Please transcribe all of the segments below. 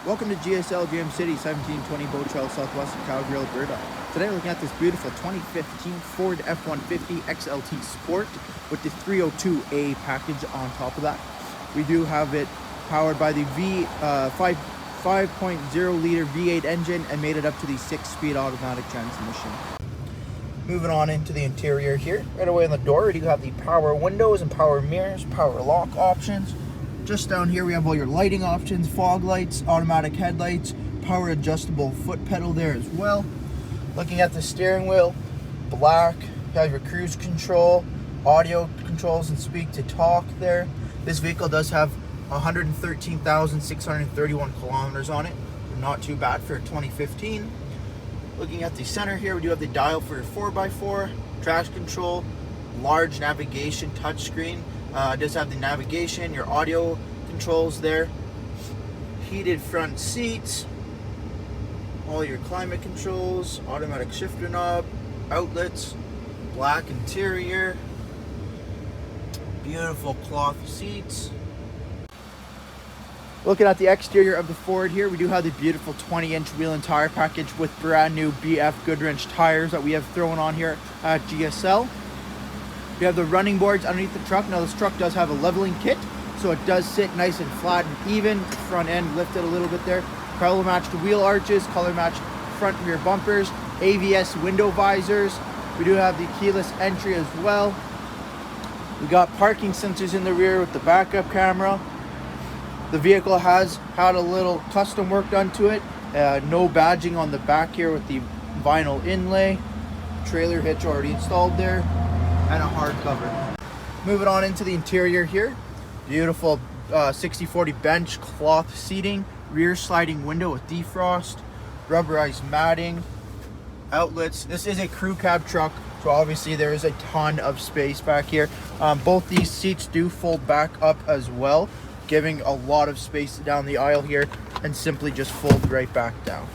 Welcome to GSL GM City, 1720 Boat Trail, southwest of Calgary, Alberta. Today we're looking at this beautiful 2015 Ford F-150 XLT Sport with the 302A package on top of that. We do have it powered by the 5.0 liter V8 engine and made it up to the 6-speed automatic transmission. Moving on into the interior here, right away on the door, we do have the power windows and power mirrors, power lock options. Just down here we have all your lighting options, fog lights, automatic headlights, power adjustable foot pedal there as well. Looking at the steering wheel, black, you have your cruise control, audio controls and speak to talk there. This vehicle does have 113,631 kilometers on it. Not too bad for 2015. Looking at the center here, we do have the dial for your 4x4, traction control, large navigation touchscreen. It does have the navigation, your audio controls there, heated front seats, all your climate controls, automatic shifter knob, outlets, black interior, beautiful cloth seats. Looking at the exterior of the Ford here, we do have the beautiful 20-inch wheel and tire package with brand new BF Goodwrench tires that we have thrown on here at GSL. We have the running boards underneath the truck. Now this truck does have a leveling kit, so it does sit nice and flat and even. Front end lifted a little bit there. Color matched wheel arches, color matched front and rear bumpers, AVS window visors. We do have the keyless entry as well. We got parking sensors in the rear with the backup camera. The vehicle has had a little custom work done to it. No badging on the back here with the vinyl inlay. Trailer hitch already installed there. And a hard cover. Moving on into the interior here. Beautiful 60/40 bench cloth seating. Rear sliding window with defrost. Rubberized matting. Outlets. This is a crew cab truck, so obviously there is a ton of space back here. Both these seats do fold back up as well, giving a lot of space down the aisle here, and simply just fold right back down.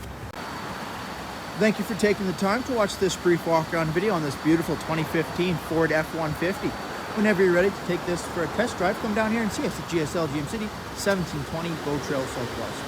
Thank you for taking the time to watch this brief walk-around video on this beautiful 2015 Ford F-150. Whenever you're ready to take this for a test drive, come down here and see us at GSL GM City, 1720 Boat Trail, Southwest.